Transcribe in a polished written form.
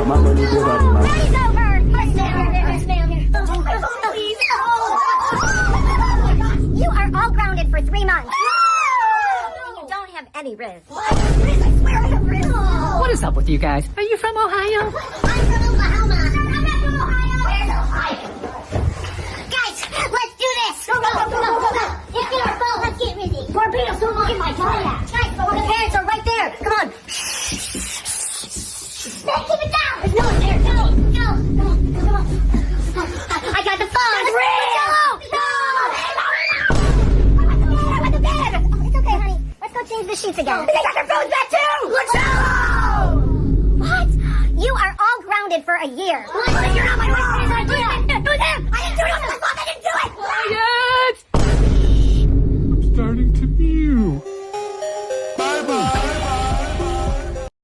My money good on you, man. Party's over! Yes, ma'am. Please. You are all grounded for 3 months. You don't have any Riz. Riz, I swear I have Riz. What is up with you guys? Are you from Ohio? I'm from Oklahoma. I'm not from Ohio. Where's Ohio? Guys, let's do this. Go. Let's get our phone. Let's get Rizzy. Torpedoes, don't look at my phone. Guys, the parents are right there. Come on. Man, keep it down. There's no one there. Go. Come on. I got the phone. That's real. I went to bed. Oh, it's okay, honey. Let's go change the sheets again. They got their phones back too. Let's go. What? You are all grounded for a year. What? You're not my